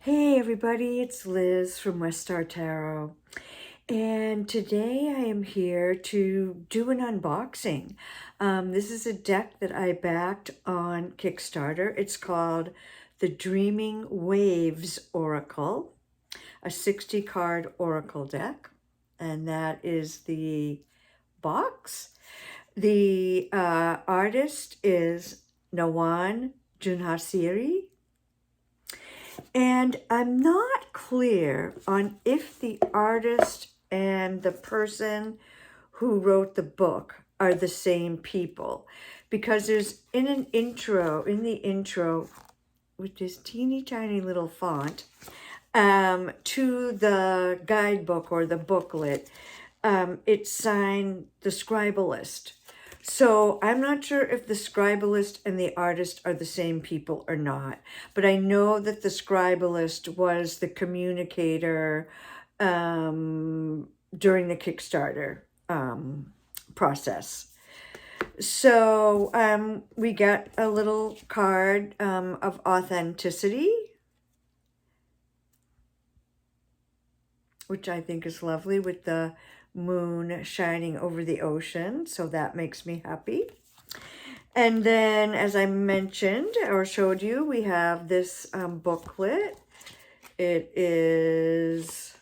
Hey everybody, it's Liz from West Star Tarot, and today I am here to do an unboxing. This is a deck that I backed on Kickstarter. It's called the Dreaming Waves Oracle, a 60 card oracle deck, and that is the box. The artist is Nawan Junhasiri. And I'm not clear on if the artist and the person who wrote the book are the same people, because there's in the intro, with this teeny tiny little font, to the guidebook or the booklet, it's signed the scribblist. So I'm not sure if the scribblist and the artist are the same people or not, but I know that the scribblist was the communicator during the Kickstarter process. So we got a little card of authenticity, which I think is lovely, with the moon shining over the ocean. So that makes me happy. And then, as I mentioned or showed you, we have this booklet. It is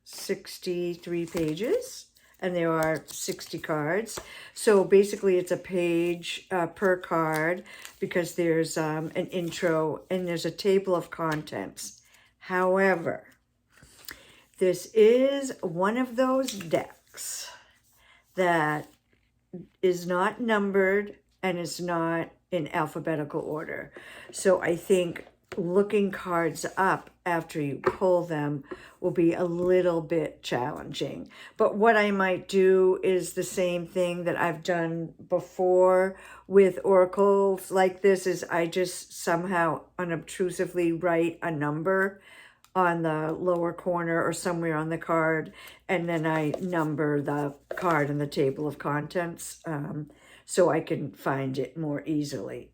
63 pages, and there are 60 cards. So basically it's a page per card, because there's an intro and there's a table of contents. However, this is one of those decks that is not numbered and is not in alphabetical order. So I think looking cards up after you pull them will be a little bit challenging. But what I might do is the same thing that I've done before with oracles like this, is I just somehow unobtrusively write a number on the lower corner or somewhere on the card, and then I number the card in the table of contents so I can find it more easily.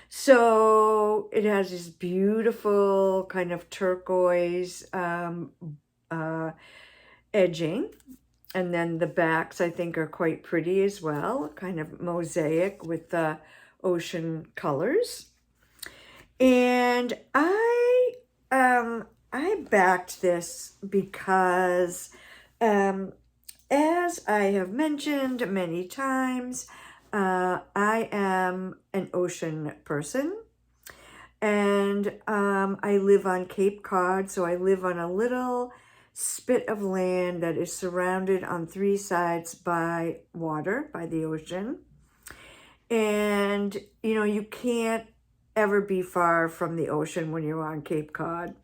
So it has this beautiful kind of turquoise edging, and then the backs I think are quite pretty as well, kind of mosaic with the ocean colors. And I backed this because, as I have mentioned many times, I am an ocean person, and I live on Cape Cod, so I live on a little spit of land that is surrounded on three sides by water, by the ocean. And, you know, you can't ever be far from the ocean when you're on Cape Cod.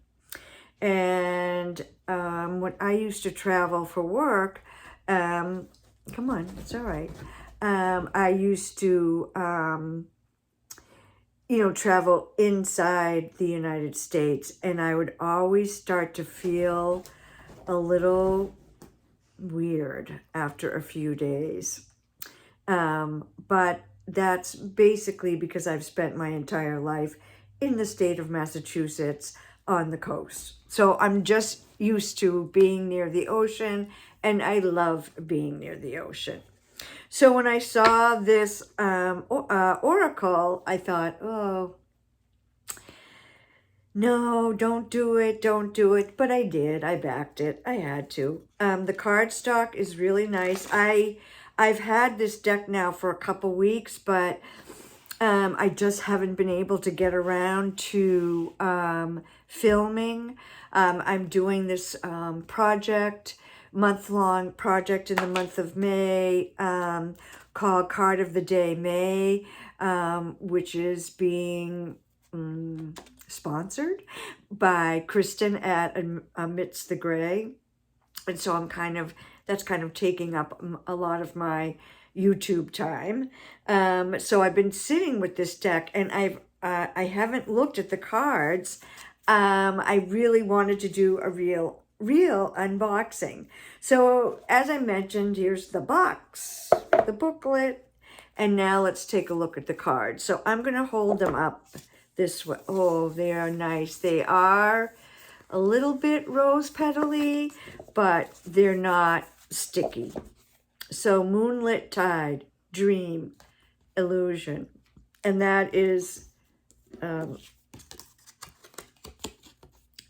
And when I used to travel for work, come on, it's all right. I used to, travel inside the United States, and I would always start to feel a little weird after a few days. But that's basically because I've spent my entire life in the state of Massachusetts on the coast. So I'm just used to being near the ocean, and I love being near the ocean. So when I saw this oracle, I thought, oh, no, don't do it, don't do it. But I did. I backed it. I had to. The cardstock is really nice. I've had this deck now for a couple weeks, but I just haven't been able to get around to filming. I'm doing this month-long project in the month of May, called Card of the Day May, which is being sponsored by Kristen at Amidst the Gray. And so that's kind of taking up a lot of my YouTube time. So I've been sitting with this deck, and I haven't looked at the cards. I really wanted to do a real unboxing. So as I mentioned, here's the box, the booklet, and now let's take a look at the cards. So I'm going to hold them up this way. Oh, they are nice. They are a little bit rose petally, but they're not sticky. So Moonlit Tide, Dream, Illusion. And that is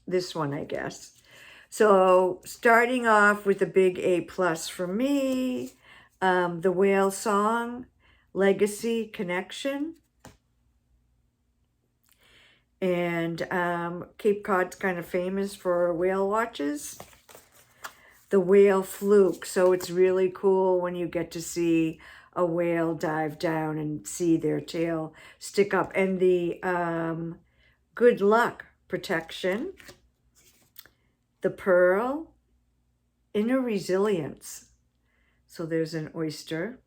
this one, I guess. So starting off with a big A+ for me, The Whale Song, Legacy Connection. And Cape Cod's kind of famous for whale watches. The Whale Fluke. So it's really cool when you get to see a whale dive down and see their tail stick up. And the Good Luck Protection. The Pearl. Inner Resilience. So there's an oyster.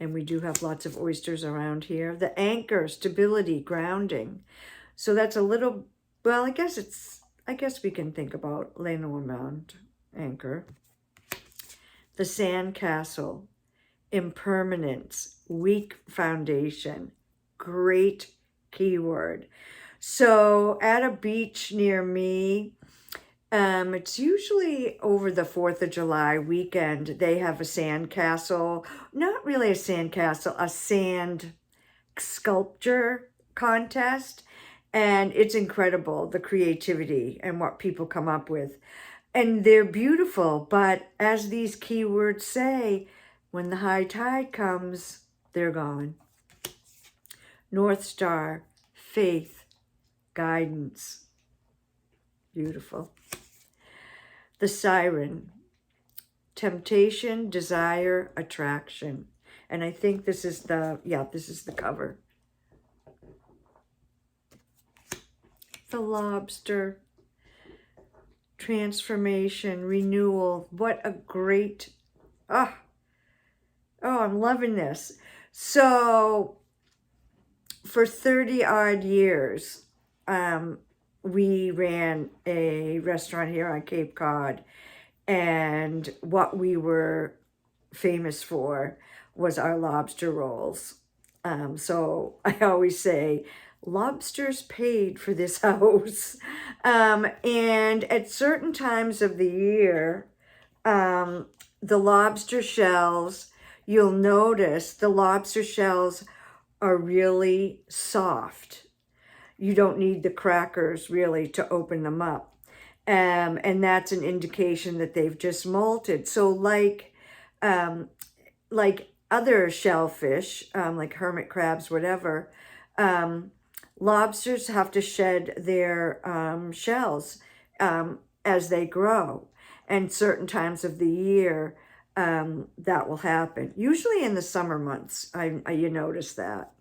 And we do have lots of oysters around here. The Anchor, Stability, Grounding. So that's a little, well, I guess we can think about Lenormand Anchor. The Sandcastle, Impermanence, Weak Foundation. Great keyword. So at a beach near me, it's usually over the 4th of July weekend, they have a sandcastle, not really a sandcastle, a sand sculpture contest. And it's incredible, the creativity and what people come up with. And they're beautiful, but as these keywords say, when the high tide comes, they're gone. North Star, Faith, Guidance. Beautiful. The Siren, Temptation, Desire, Attraction. And I think this is this is the cover. The Lobster, Transformation, Renewal. What a great, oh, I'm loving this. So for 30 odd years, we ran a restaurant here on Cape Cod, and what we were famous for was our lobster rolls. So I always say, lobsters paid for this house. And at certain times of the year, the lobster shells, you'll notice the lobster shells are really soft. You don't need the crackers really to open them up. And that's an indication that they've just molted. So like other shellfish, like hermit crabs, whatever, lobsters have to shed their shells as they grow. And certain times of the year, that will happen. Usually in the summer months, you notice that.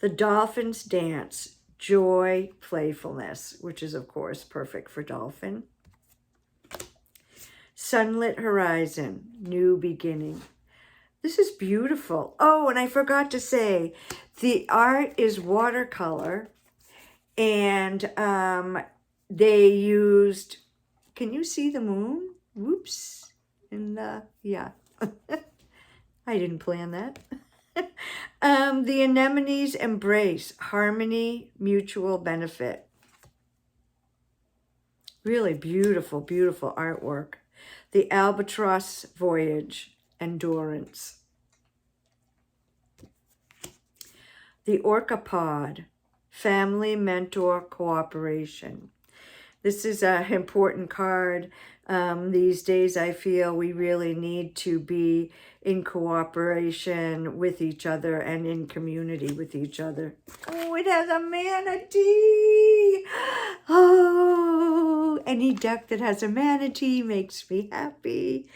The Dolphin's Dance, Joy, Playfulness, which is, of course, perfect for dolphin. Sunlit Horizon, New Beginning. This is beautiful. Oh, and I forgot to say, the art is watercolor, and they used, can you see the moon? Whoops. And yeah, I didn't plan that. The Anemone's Embrace, Harmony, Mutual Benefit. Really beautiful, beautiful artwork. The Albatross Voyage, Endurance. The Orcapod, Family Mentor Cooperation. This is an important card. These days, I feel we really need to be in cooperation with each other and in community with each other. Oh, it has a manatee. Oh, any deck that has a manatee makes me happy.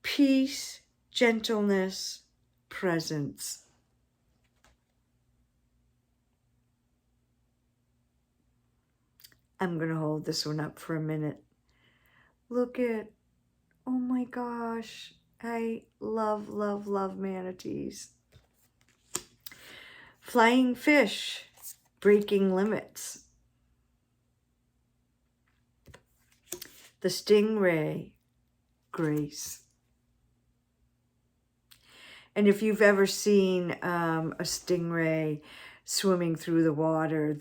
Peace, gentleness, presence. I'm going to hold this one up for a minute. Look at, oh my gosh, I love, love, love manatees. Flying Fish, Breaking Limits. The Stingray, Grace. And if you've ever seen a stingray swimming through the water.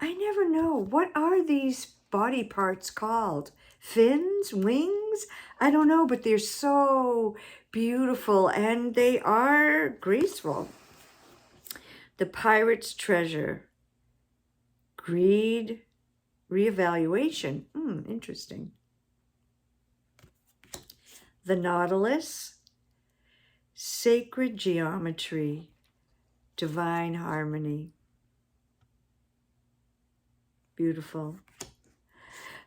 I never know. What are these body parts called? Fins? Wings? I don't know, but they're so beautiful and they are graceful. The Pirate's Treasure. Greed. Reevaluation. Interesting. The Nautilus. Sacred Geometry. Divine Harmony. Beautiful.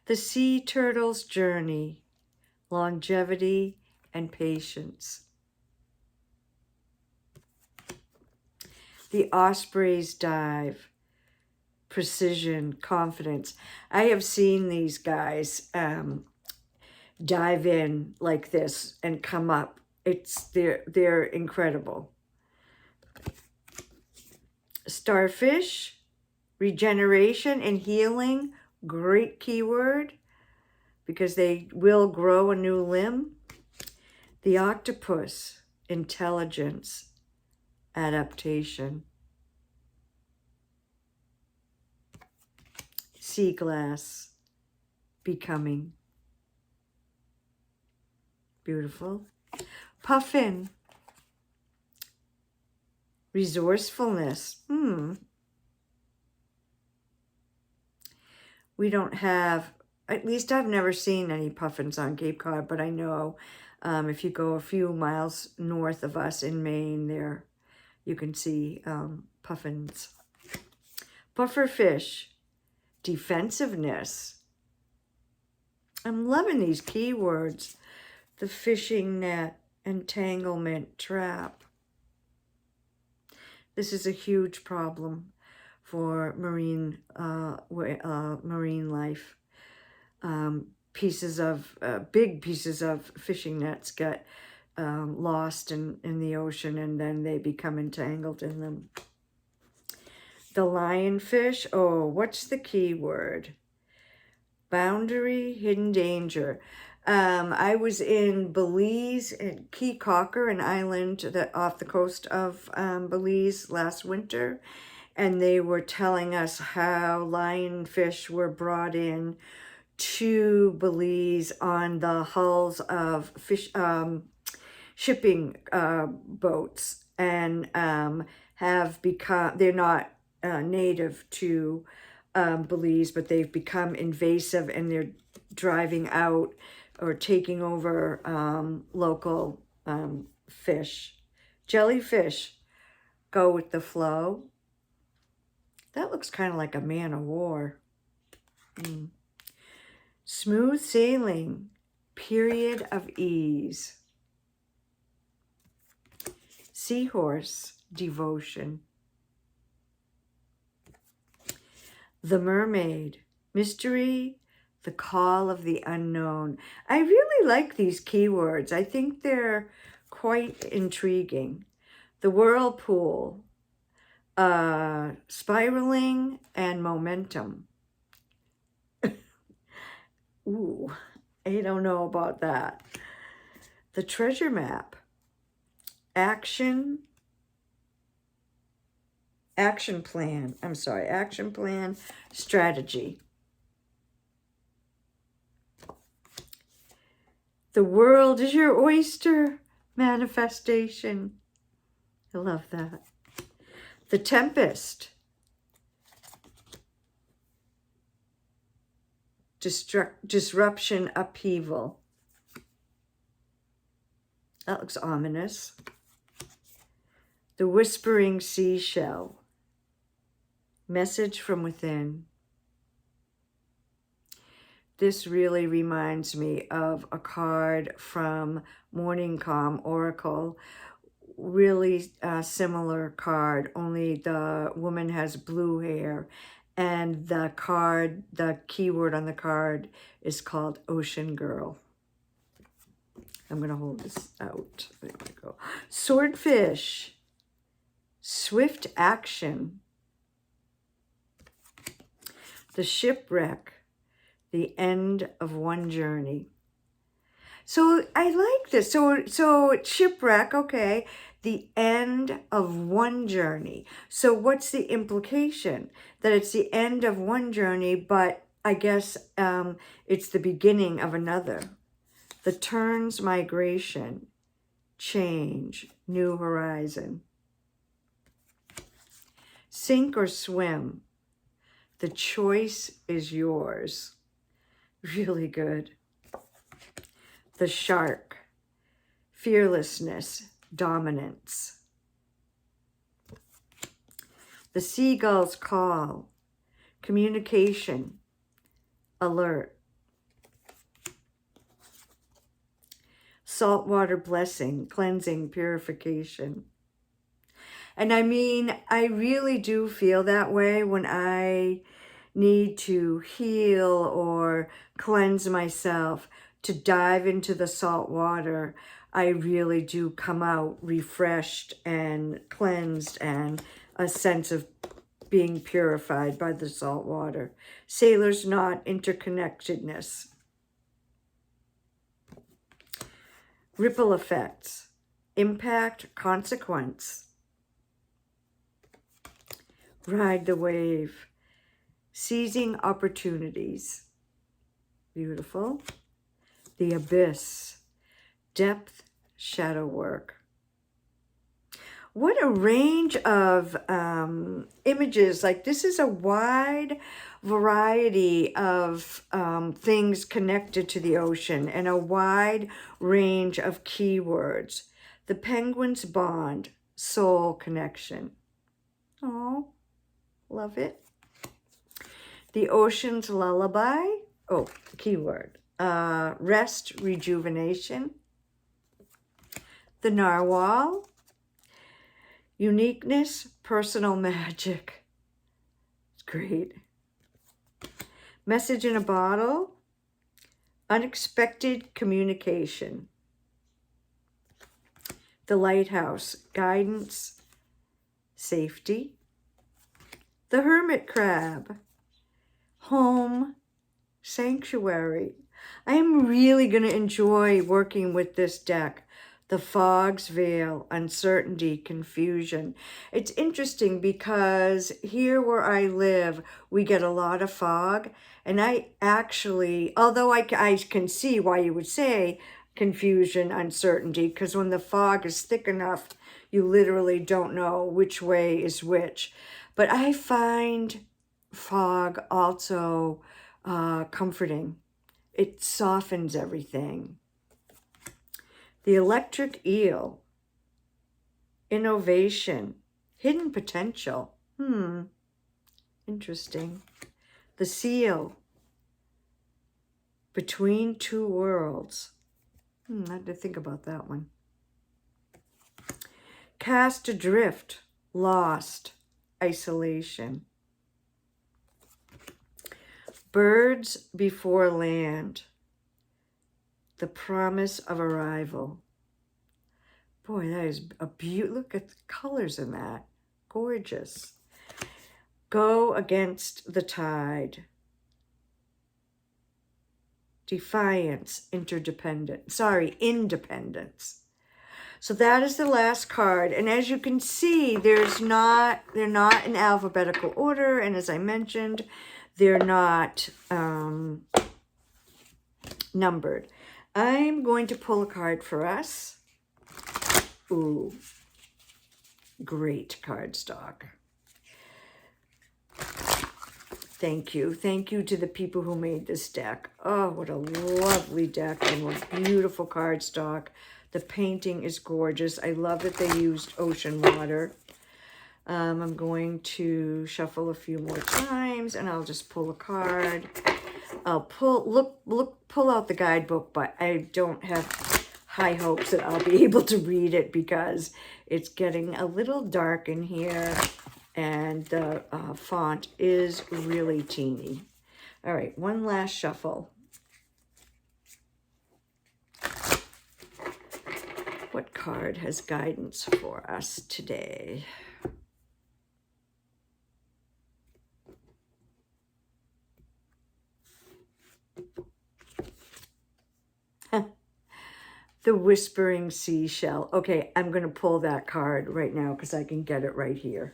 The Sea Turtle's Journey, Longevity and Patience. The Osprey's Dive, Precision, Confidence. I have seen these guys dive in like this and come up. They're incredible. Starfish, Regeneration and Healing, great keyword because they will grow a new limb. The Octopus, Intelligence, Adaptation. Sea Glass, Becoming. Beautiful. Puffin, Resourcefulness. We don't have, at least I've never seen any puffins on Cape Cod, but I know if you go a few miles north of us in Maine, there you can see puffins. Pufferfish, Defensiveness. I'm loving these keywords. The fishing net, entanglement, trap. This is a huge problem for marine life. Big pieces of fishing nets get lost in the ocean and then they become entangled in them. The lionfish, what's the key word? Boundary, hidden danger. I was in Belize, at Key Cocker, an island off the coast of Belize last winter, and they were telling us how lionfish were brought in to Belize on the hulls of shipping boats, and have become, they're not native to Belize, but they've become invasive and they're driving out or taking over local fish. Jellyfish, go with the flow. That looks kind of like a man of war. Smooth sailing, period of ease. Seahorse, devotion. The Mermaid, mystery, the call of the unknown. I really like these keywords. I think they're quite intriguing. The Whirlpool, spiraling and momentum. Ooh, I don't know about that. The Treasure Map, action plan, strategy. The world is your oyster, manifestation. I love that. The Tempest, disruption, upheaval. That looks ominous. The Whispering Seashell, message from within. This really reminds me of a card from Morning Calm Oracle. Really similar card, only the woman has blue hair. And the keyword on the card is called Ocean Girl. I'm going to hold this out. There we go. Swordfish, swift action. The Shipwreck, the end of one journey. So I like this. So shipwreck, okay. the end of one journey. So what's the implication? That it's the end of one journey, but I guess it's the beginning of another. The turns migration, change, new horizon. Sink or swim. The choice is yours. Really good. The shark. Fearlessness, dominance. The seagull's call. Communication, alert. Saltwater blessing, cleansing, purification. And I mean, I really do feel that way when I need to heal or cleanse myself, to dive into the salt water. I really do come out refreshed and cleansed and a sense of being purified by the salt water. Sailor's knot, interconnectedness. Ripple effects, impact, consequence. Ride the wave, seizing opportunities. Beautiful. The abyss, depth, shadow work. What a range of images. Like, this is a wide variety of things connected to the ocean and a wide range of keywords. The penguin's bond, soul connection. Oh, love it. The ocean's lullaby. Oh, keyword. Rest, rejuvenation. The narwhal. Uniqueness, personal magic. It's great. Message in a bottle. Unexpected communication. The lighthouse, guidance, safety. The hermit crab. Home, sanctuary. I am really going to enjoy working with this deck. The fog's veil, uncertainty, confusion. It's interesting because here where I live, we get a lot of fog. And I actually, although I can see why you would say confusion, uncertainty, because when the fog is thick enough, you literally don't know which way is which. But I find fog also comforting. It softens everything. The electric eel, innovation, hidden potential. Interesting. The seal, between two worlds. I had to think about that one. Cast adrift, lost, isolation. Birds before land, the promise of arrival. Boy, that is a beautiful, look at the colors in that. Gorgeous. Go against the tide. Defiance, independence. So that is the last card. And as you can see, they're not in alphabetical order. And as I mentioned, they're not numbered. I'm going to pull a card for us. Ooh, great cardstock. Thank you. Thank you to the people who made this deck. Oh, what a lovely deck and what beautiful cardstock. The painting is gorgeous. I love that they used ocean water. I'm going to shuffle a few more times and I'll just pull a card. I'll pull out the guidebook, but I don't have high hopes that I'll be able to read it because it's getting a little dark in here and the font is really teeny. All right, one last shuffle. What card has guidance for us today? The Whispering Seashell. Okay, I'm going to pull that card right now because I can get it right here.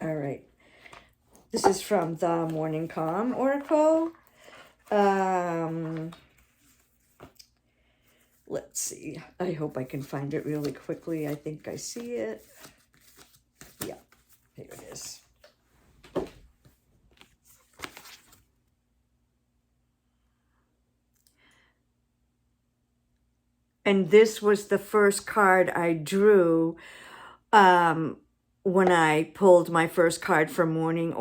All right. This is from the Morning Calm Oracle. Let's see. I hope I can find it really quickly. I think I see it. Yeah, here it is. And this was the first card I drew when I pulled my first card for Morning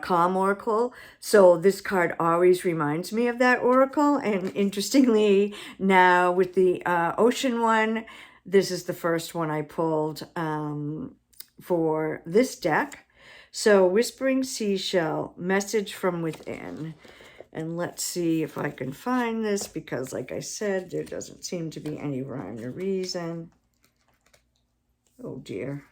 Calm Oracle. So this card always reminds me of that oracle. And interestingly, now with the ocean one, this is the first one I pulled for this deck. So Whispering Seashell, Message from Within. And let's see if I can find this, because like I said, there doesn't seem to be any rhyme or reason. Oh dear.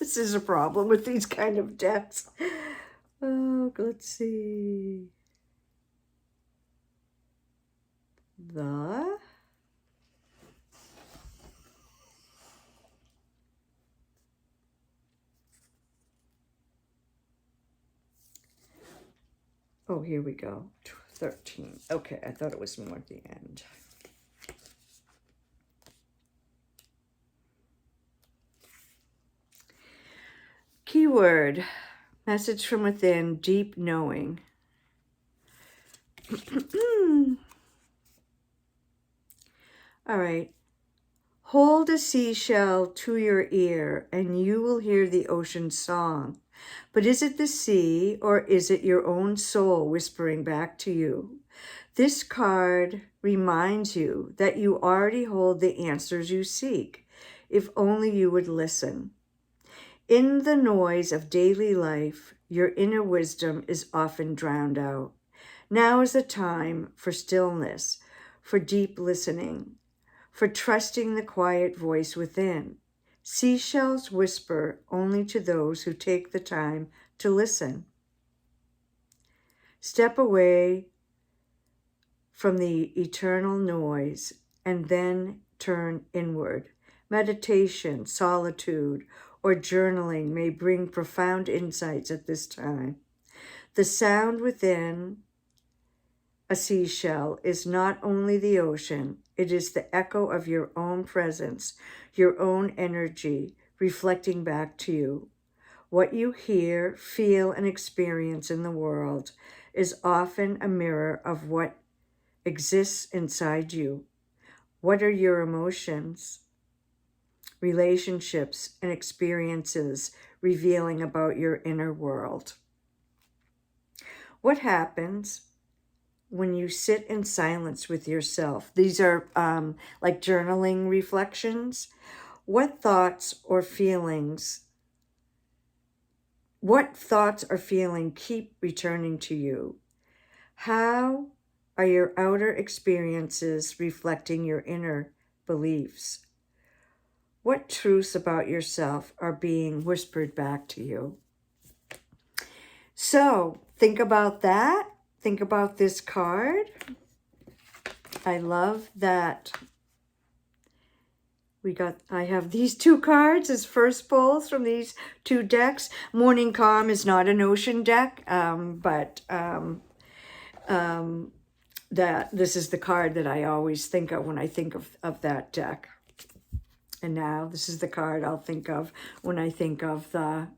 This is a problem with these kind of decks. Oh, let's see. The... Oh, here we go. 13. Okay, I thought it was more at the end. Keyword, message from within, deep knowing. All right. Hold a seashell to your ear and you will hear the ocean's song. But is it the sea or is it your own soul whispering back to you? This card reminds you that you already hold the answers you seek, if only you would listen. In the noise of daily life, your inner wisdom is often drowned out. Now is the time for stillness, for deep listening, for trusting the quiet voice within. Seashells whisper only to those who take the time to listen. Step away from the eternal noise and then turn inward. Meditation, solitude, or journaling may bring profound insights at this time. The sound within a seashell is not only the ocean, it is the echo of your own presence, your own energy reflecting back to you. What you hear, feel, and experience in the world is often a mirror of what exists inside you. What are your emotions, relationships, and experiences revealing about your inner world? What happens when you sit in silence with yourself? These are like journaling reflections. What thoughts or feelings keep returning to you? How are your outer experiences reflecting your inner beliefs? What truths about yourself are being whispered back to you? So think about that. Think about this card. I love that I have these two cards as first pulls from these two decks. Morning Calm is not an ocean deck, but that this is the card that I always think of when I think of that deck. And now this is the card I'll think of when I think of the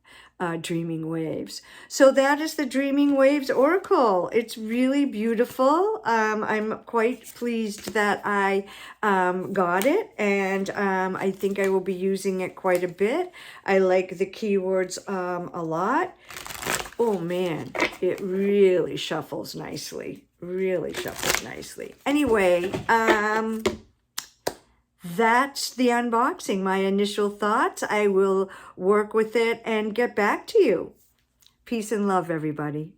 Dreaming Waves. So that is the Dreaming Waves Oracle. It's really beautiful. I'm quite pleased that I got it, and I think I will be using it quite a bit. I like the keywords a lot. Oh man, it really shuffles nicely. Really shuffles nicely. Anyway, that's the unboxing, my initial thoughts. I will work with it and get back to you. Peace and love, everybody.